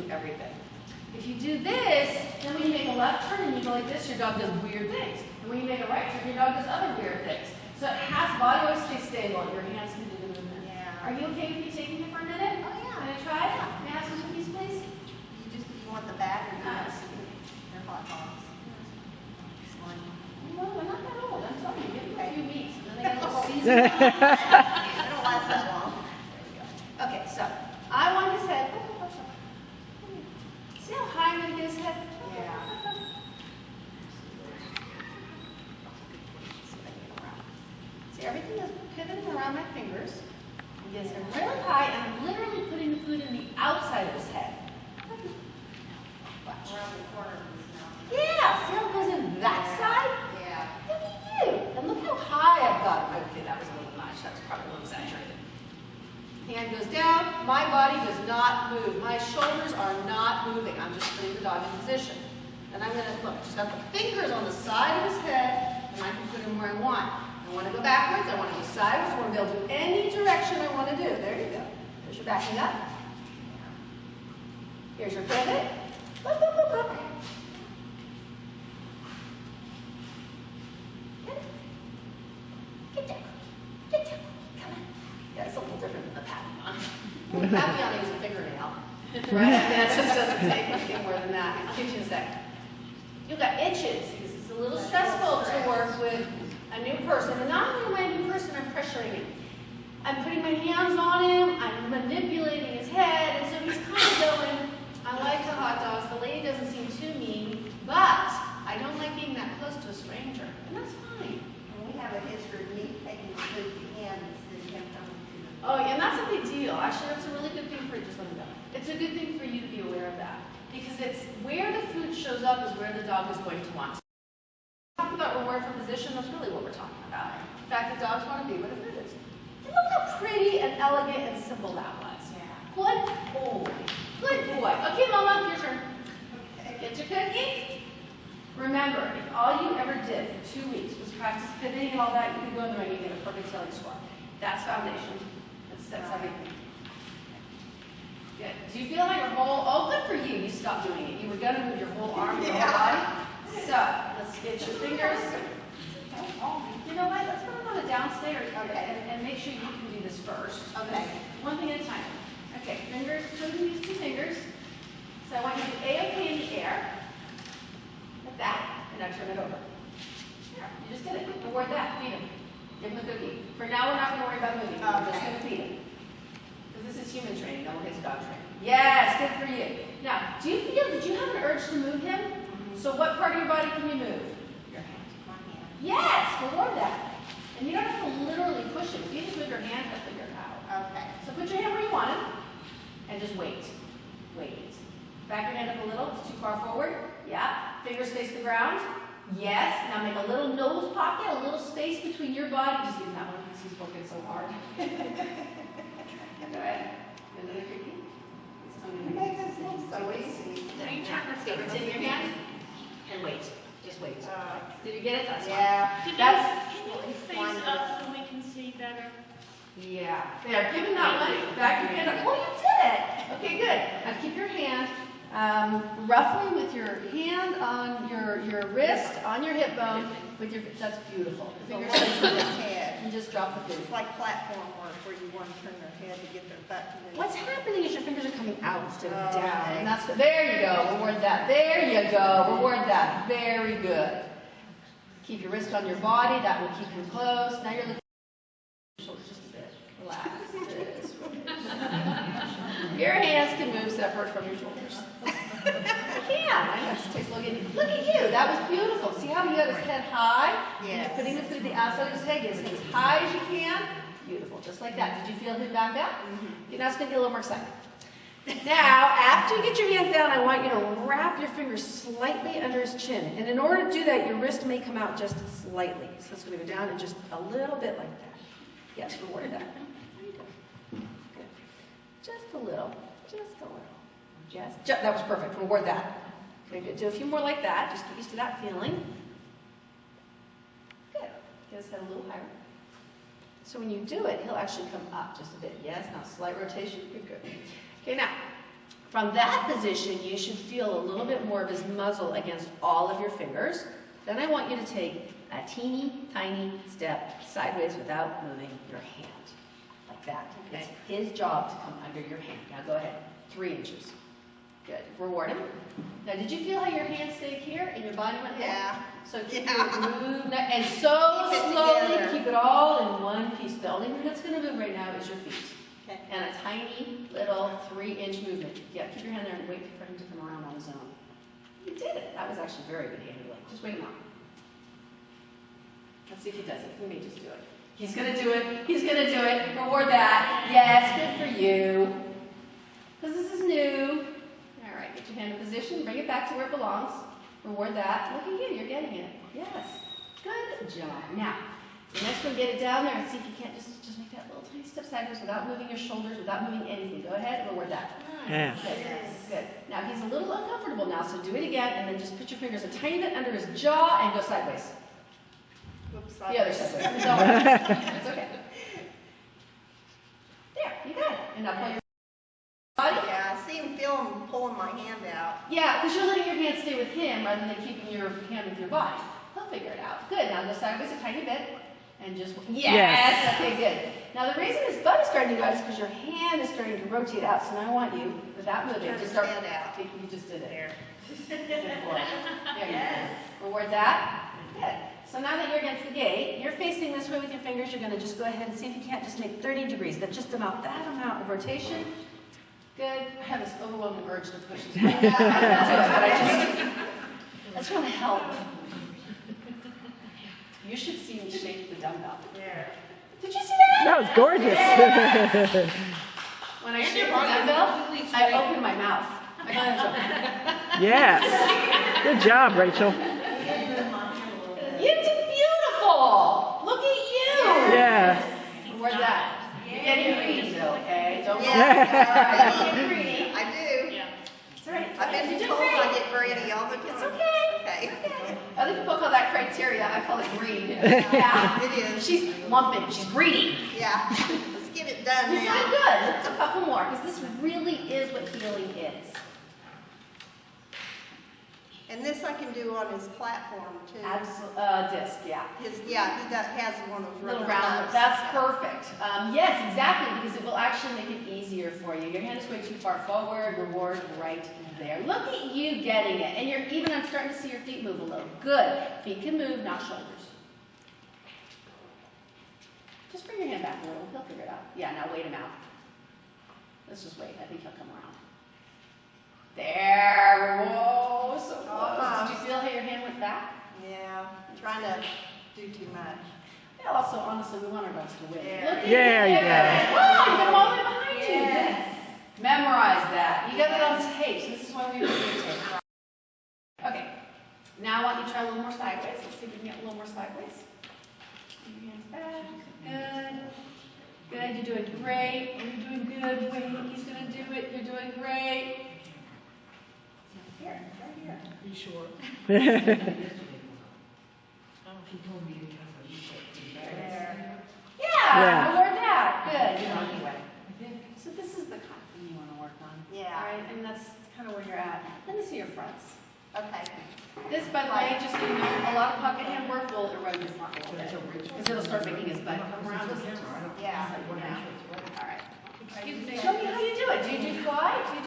everything. If you do this, then when you make a left turn and you go like this, your dog does weird things. And when you make a right turn, your dog does other weird things. So it has, body always stays stable, and your hands can do the movement. Yeah. Are you okay with me taking it for a minute? Oh yeah. Can I try it? May I have some cookies, please? You want the bag or they're hot dogs? No, they're not that old. I'm telling you, give them a few weeks, and then they get a little seasoned. They don't last that long. There we go. Okay, so I want his head. See how high I'm going to get his head? Yeah. See, everything is pivoting around my fingers. He gets him really high, and I'm literally putting the food in the outside of his head. Around the corner of his mouth. Yeah, see how it goes in that side? Yeah. Look at you. And look how high I've got him. Okay, that was a little much. That was probably a little exaggerated. Hand goes down. My body does not move. My shoulders are not moving. I'm just putting the dog in position. And I'm going to, look, just got the fingers on the side of his head, and I can put him where I want. I want to go backwards. I want to go sideways. I want to be able to do any direction I want to do. There you go. There's your backing up. Here's your pivot. Look, look, look, look. Get down. Get down. Come on. Yeah, it's a little different than the Papillon. The Papillon is a fingernail. Right? That just doesn't take anything more than that. I'll give you a second. You've got itches because it's a little stressful to work with a new person. And not only am I a new person, I'm pressuring him. I'm putting my hands on him. I'm manipulating his head. And so he's kind of going, I like the hot dogs. The lady doesn't seem too mean, but I don't like being that close to a stranger. And that's fine. And we have a history of me taking the food to him instead of him coming to the Oh, yeah, and that's a big deal. Actually, that's a really good thing for you. Just let me know. It's a good thing for you to be aware of that. Because it's where the food shows up is where the dog is going to want. Talk about reward for position, that's really what we're talking about. In fact, the dogs want to be where the food is. And look how pretty and elegant and simple that was. Yeah. Good boy. Good boy. Okay, Mama, your turn. Get your cookie. Remember, if all you ever did for 2 weeks was practice pivoting and all that, you could go in the ring and get a perfect sailing score. That's foundation. That sets everything. Good. Do you feel like your whole, oh, good for you. You stopped doing it. You were going to move your whole arm and your whole body. So, let's get your fingers. You know what? Let's put them on the downstairs and make sure you can do this first. Okay. One thing at a time. Okay, fingers, put in these 2 fingers. So I want you to do A-OK in the air. Like that. And now turn it over. Here, you just did it. Reward that. Feed him. Give him a cookie. For now, we're not going to worry about moving. We're just going to feed him. Because this is human training, not his dog training. Yes, good for you. Now, did you have an urge to move him? So what part of your body can you move? Your hand. My hand. Yes, reward that. And you don't have to literally push him. If you just move your hand, he'll figure it out. Okay. So put your hand where you want it, and just wait. Wait. Back your hand up a little. It's too far forward. Yeah. Fingers face the ground. Yes. Now make a little nose pocket, a little space between your body. Just give him that one because he's working so hard. Go ahead. Another cookie. Okay, this looks so easy. Let's get it in your hand. And wait. Just wait. Did you get it? That's yeah. Fine. Can you face up so we can see better? Yeah. There. Give him that one. Back your hand up. Oh, you did it. Okay, good. Now keep your hand roughly with your hand on your wrist, on your hip bone. With your, that's beautiful. Fingers on his head. And just drop the food. It's like platform work where you want to turn their head to get their butt to move. What's happening is your fingers are coming out instead of down. And that's there you go. Reward that. There you go. Reward that. Very good. Keep your wrist on your body. That will keep him close. Now you're looking at your shoulders just a bit. Relax. Your hands can move separate from your shoulders. I know. Just takes a look at you. Look at you. That was beautiful. See how he got his head high? Yes. He's putting the food the outside of his head. Get his head as high as you can. Beautiful. Just like that. Did you feel him back out? Okay, now it's going to get a little more exciting. Now, after you get your hands down, I want you to wrap your fingers slightly under his chin. And in order to do that, your wrist may come out just slightly. So it's going to go down and just a little bit like that. Yes, reward that. There you go. Good. Just a little. Just a little. Just, that was perfect. Reward that. Okay, good. Do a few more like that. Just get used to that feeling. Good. Get his head a little higher. So when you do it, he'll actually come up just a bit. Yes, now slight rotation. You're good. Okay, now, From that position, you should feel a little bit more of his muzzle against all of your fingers. Then I want you to take a teeny tiny step sideways without moving your hand. Like that. It's his job to come under your hand. Now go ahead. 3 inches. Good. Reward him. Now did you feel how your hand stayed here and your body went there? Yeah. So keep your move, and so Keep it slowly together. keep it all in one piece. The only thing that's going to move right now is your feet. Okay. And a tiny little 3-inch movement. Yeah, keep your hand there and wait for him to come around on his own. You did it. That was actually very good handling. Just wait now. Let's see if he does it. He may just do it. He's going to do it. He's going to do it. Reward that. Yes, good for you. Because this is new. All right, get your hand in position. Bring it back to where it belongs. Reward that. Look at you. You're getting it. Yes. Good job. Now, the next one, get it down there and see if you can't just make that little tiny step sideways without moving your shoulders, without moving anything. Go ahead. Reward that. Yeah. Good. Good. Now, he's a little uncomfortable now, so do it again, and then just put your fingers a tiny bit under his jaw and go sideways. Whoops, The other sideways. Don't worry. It's okay. There, you got it. And now pull your body. Yeah, I see him pulling my hand out. Yeah, because you're letting your hand stay with him rather than keeping your hand with your body. He'll figure it out. Good. Now go sideways a tiny bit. And just, yes! Okay, good. Now the reason his butt is starting to go out is because your hand is starting to rotate out. So now I want you, without moving, Turn to his start. head out. You just did it. There. Good boy. There you go. Reward that. Good. So now that you're against the gate, you're facing this way with your fingers. You're going to just go ahead and see if you can't just make 30 degrees. That's just about that amount of rotation. Good. I have this overwhelming urge to push his butt. I just want to help. You should see me shake the dumbbell. There. Did you see that? That was gorgeous. When I shake the dumbbell, I open my mouth. Yes. Good job, Rachel. You did beautiful. Look at you. Yeah. Where's that? You're getting greedy, okay? Don't Yeah. All right, don't get greedy. I do. Yeah. It's all right. I've been You did told great. I get greedy all the time. It's okay. Okay. Other people call that criteria. I call it greed. Yeah. It is. She's lumping. She's greedy. Yeah. Let's get it done You're now. doing good. Let's do a couple more because this really is what healing is. And this I can do on his platform too. Disc, yeah. He has one of those Little rubber round, gloves. that's perfect. Yes, exactly, because it will actually make it easier for you. Your hand is going too far forward, reward right there. Look at you getting it. And I'm starting to see your feet move a little. Good. Feet can move, not shoulders. Just bring your hand back a little. He'll figure it out. Yeah, now wait him out. Let's just wait. I think he'll come around. There. Whoa, so close. Did you feel how your hand went back? Yeah. I'm trying to do too much. Yeah, also, honestly, we want our guys to win. Yeah. Look at Yeah, you you. got Wow, you got them all the way behind you. Yes. Memorize that. You got it on tape, so this is why we use tape. Okay. Now I want you to try a little more sideways. Let's see if we can get a little more sideways. Keep your hands back. Good. Good. You're doing great. You're doing good. Wait, he's going to do it. You're doing great. Here, right here. Are you sure? There. Yeah, reward that. Good. You know, anyway. So this is the kind of thing you want to work on. Yeah. All right, and that's kind of where you're at. Let me see your fronts. Okay. This, by the way, just so you know, a lot of pocket hand work will erode your front a little bit. Because it'll start making his butt come around. Yeah. All right. Show me how you do it. Do you do quad? Do you